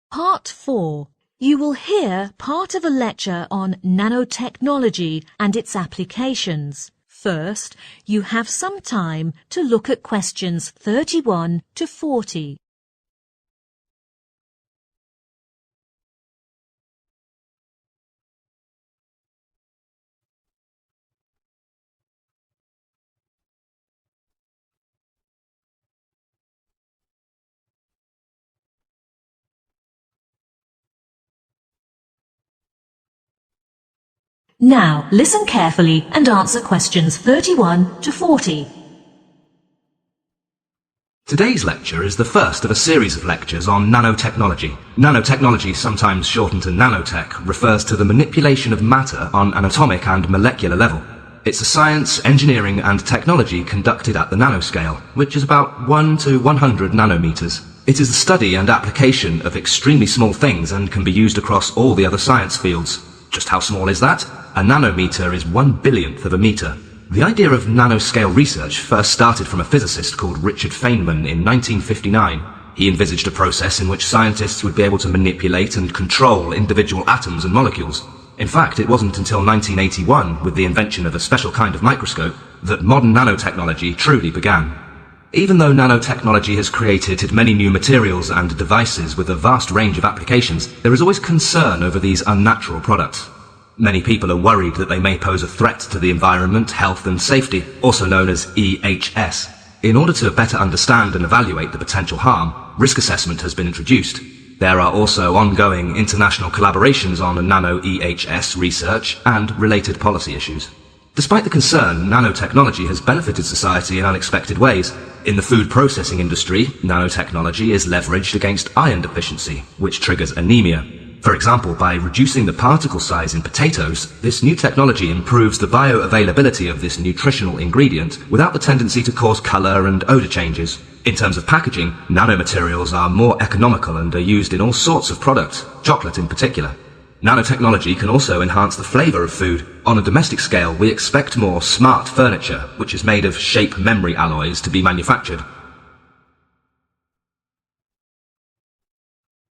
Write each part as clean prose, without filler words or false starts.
Part 4. You will hear part of a lecture on nanotechnology and its applications. First, you have some time to look at questions 31 to 40. Now, listen carefully and answer questions 31 to 40. Today's lecture is the first of a series of lectures on nanotechnology. Nanotechnology, sometimes shortened to nanotech, refers to the manipulation of matter on an atomic and molecular level. It's a science, engineering and technology conducted at the nanoscale, which is about 1 to 100 nanometers. It is the study and application of extremely small things and can be used across all the other science fields. Just how small is that? A nanometer is 1/1000th of a meter. The idea of nanoscale research first started from a physicist called Richard Feynman in 1959. He envisaged a process in which scientists would be able to manipulate and control individual atoms and molecules. In fact, it wasn't until 1981, with the invention of a special kind of microscope, that modern nanotechnology truly began. Even though nanotechnology has created many new materials and devices with a vast range of applications, there is always concern over these unnatural products. Many people are worried that they may pose a threat to the environment, health and safety, also known as EHS. In order to better understand and evaluate the potential harm, risk assessment has been introduced. There are also ongoing international collaborations on nano-EHS research and related policy issues. Despite the concern, nanotechnology has benefited society in unexpected ways. In the food processing industry, nanotechnology is leveraged against iron deficiency, which triggers anemia. For example, by reducing the particle size in potatoes, this new technology improves the bioavailability of this nutritional ingredient without the tendency to cause color and odor changes. In terms of packaging, nanomaterials are more economical and are used in all sorts of products, chocolate in particular. Nanotechnology can also enhance the flavor of food. On a domestic scale, we expect more smart furniture, which is made of shape memory alloys, to be manufactured.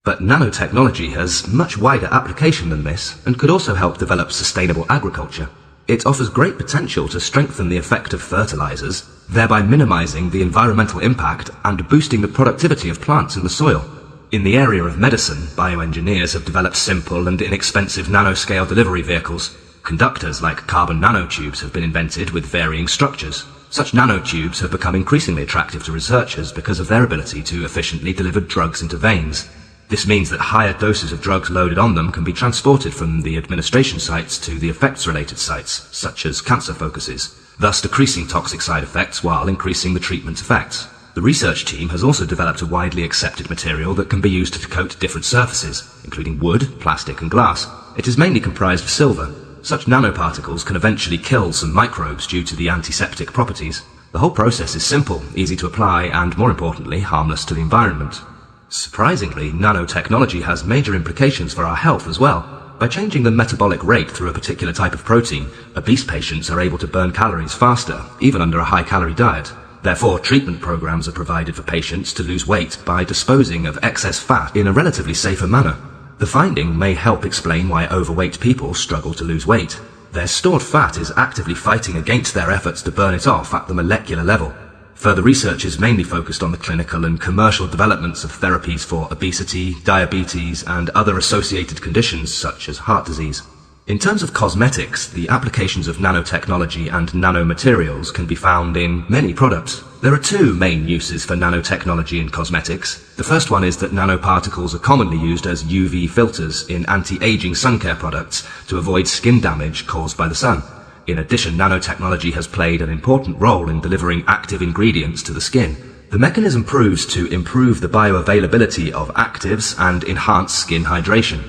But nanotechnology has much wider application than this and could also help develop sustainable agriculture. It offers great potential to strengthen the effect of fertilizers, thereby minimizing the environmental impact and boosting the productivity of plants in the soil. In the area of medicine, bioengineers have developed simple and inexpensive nanoscale delivery vehicles. Conductors like carbon nanotubes have been invented with varying structures. Such nanotubes have become increasingly attractive to researchers because of their ability to efficiently deliver drugs into veins. This means that higher doses of drugs loaded on them can be transported from the administration sites to the effects-related sites, such as cancer focuses, thus decreasing toxic side effects while increasing the treatment effects. The research team has also developed a widely accepted material that can be used to coat different surfaces, including wood, plastic and glass. It is mainly comprised of silver. Such nanoparticles can eventually kill some microbes due to the antiseptic properties. The whole process is simple, easy to apply and, more importantly, harmless to the environment. Surprisingly, nanotechnology has major implications for our health as well. By changing the metabolic rate through a particular type of protein, obese patients are able to burn calories faster, even under a high-calorie diet. Therefore, treatment programs are provided for patients to lose weight by disposing of excess fat in a relatively safer manner. The finding may help explain why overweight people struggle to lose weight. Their stored fat is actively fighting against their efforts to burn it off at the molecular level. Further research is mainly focused on the clinical and commercial developments of therapies for obesity, diabetes, and other associated conditions such as heart disease. In terms of cosmetics, the applications of nanotechnology and nanomaterials can be found in many products. There are two main uses for nanotechnology in cosmetics. The first one is that nanoparticles are commonly used as UV filters in anti-aging sun care products to avoid skin damage caused by the sun. In addition, nanotechnology has played an important role in delivering active ingredients to the skin. The mechanism proves to improve the bioavailability of actives and enhance skin hydration.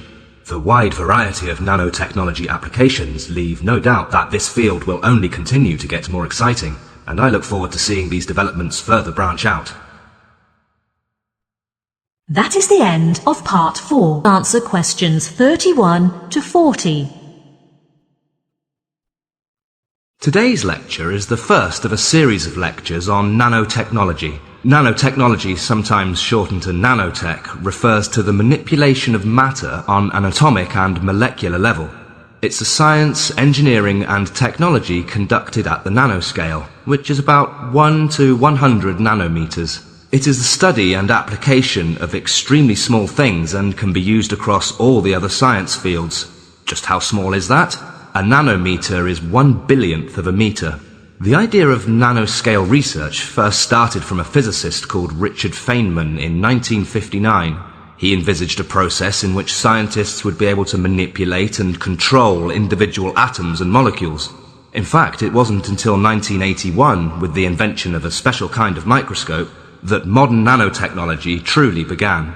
The wide variety of nanotechnology applications leave no doubt that this field will only continue to get more exciting, and I look forward to seeing these developments further branch out. That is the end of Part 4. Answer questions 31 to 40. Today's lecture is the first of a series of lectures on nanotechnology. Nanotechnology, sometimes shortened to nanotech, refers to the manipulation of matter on an atomic and molecular level. It's a science, engineering and technology conducted at the nanoscale, which is about 1 to 100 nanometers. It is the study and application of extremely small things and can be used across all the other science fields. Just how small is that? A nanometer is 1/1000th of a meter. The idea of nanoscale research first started from a physicist called Richard Feynman in 1959. He envisaged a process in which scientists would be able to manipulate and control individual atoms and molecules. In fact, it wasn't until 1981, with the invention of a special kind of microscope, that modern nanotechnology truly began.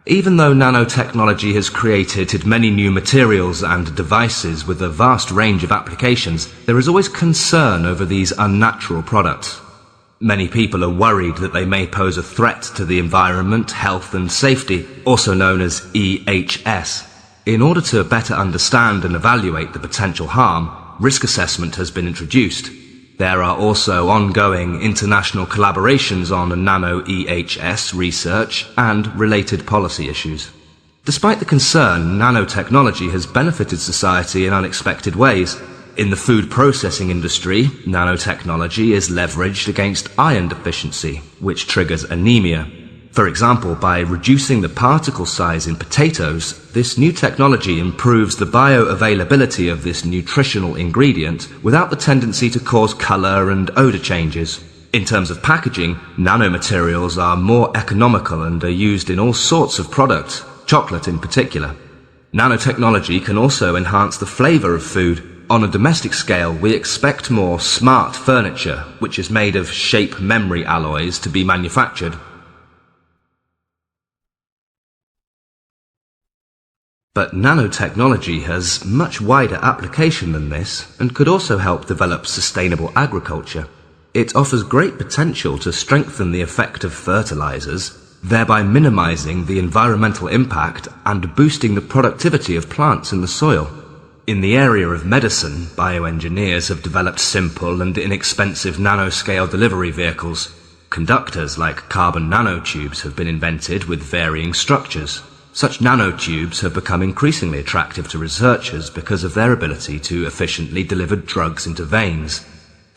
Even though nanotechnology has created many new materials and devices with a vast range of applications, there is always concern over these unnatural products. Many people are worried that they may pose a threat to the environment, health and safety, also known as EHS. In order to better understand and evaluate the potential harm, risk assessment has been introduced. There are also ongoing international collaborations on nano-EHS research and related policy issues. Despite the concern, nanotechnology has benefited society in unexpected ways. In the food processing industry, nanotechnology is leveraged against iron deficiency, which triggers anemia. For example, by reducing the particle size in potatoes, this new technology improves the bioavailability of this nutritional ingredient without the tendency to cause color and odor changes. In terms of packaging, nanomaterials are more economical and are used in all sorts of products, chocolate in particular. Nanotechnology can also enhance the flavor of food. On a domestic scale, we expect more smart furniture, which is made of shape memory alloys, to be manufactured. But nanotechnology has much wider application than this and could also help develop sustainable agriculture. It offers great potential to strengthen the effect of fertilizers, thereby minimizing the environmental impact and boosting the productivity of plants in the soil. In the area of medicine, bioengineers have developed simple and inexpensive nanoscale delivery vehicles. Conductors like carbon nanotubes have been invented with varying structures. Such nanotubes have become increasingly attractive to researchers because of their ability to efficiently deliver drugs into veins.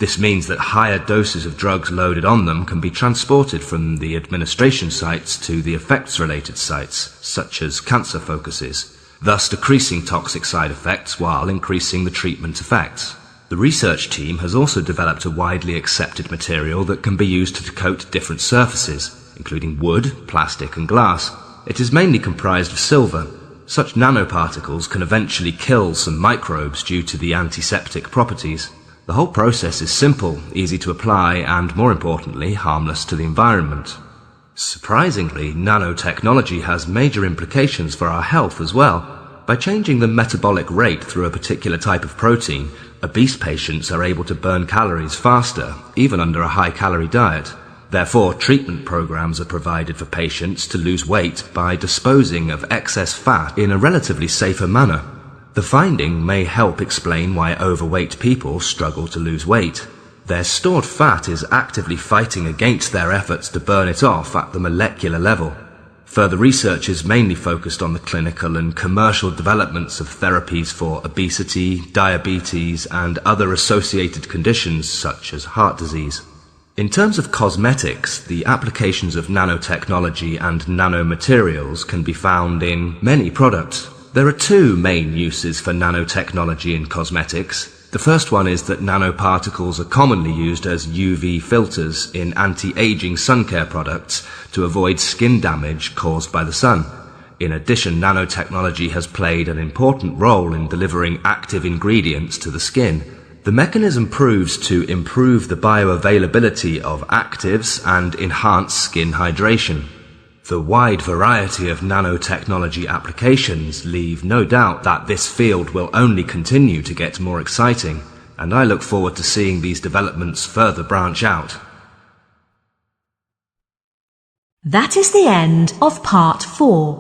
This means that higher doses of drugs loaded on them can be transported from the administration sites to the effects-related sites, such as cancer focuses, thus decreasing toxic side effects while increasing the treatment effects. The research team has also developed a widely accepted material that can be used to coat different surfaces, including wood, plastic and glass. It is mainly comprised of silver. Such nanoparticles can eventually kill some microbes due to the antiseptic properties. The whole process is simple, easy to apply, and more importantly, harmless to the environment. Surprisingly, nanotechnology has major implications for our health as well. By changing the metabolic rate through a particular type of protein, obese patients are able to burn calories faster, even under a high-calorie diet. Therefore, treatment programs are provided for patients to lose weight by disposing of excess fat in a relatively safer manner. The finding may help explain why overweight people struggle to lose weight. Their stored fat is actively fighting against their efforts to burn it off at the molecular level. Further research is mainly focused on the clinical and commercial developments of therapies for obesity, diabetes, and other associated conditions such as heart disease. In terms of cosmetics, the applications of nanotechnology and nanomaterials can be found in many products. There are two main uses for nanotechnology in cosmetics. The first one is that nanoparticles are commonly used as UV filters in anti-aging sun care products to avoid skin damage caused by the sun. In addition, nanotechnology has played an important role in delivering active ingredients to the skin. The mechanism proves to improve the bioavailability of actives and enhance skin hydration. The wide variety of nanotechnology applications leave no doubt that this field will only continue to get more exciting, and I look forward to seeing these developments further branch out. That is the end of part 4.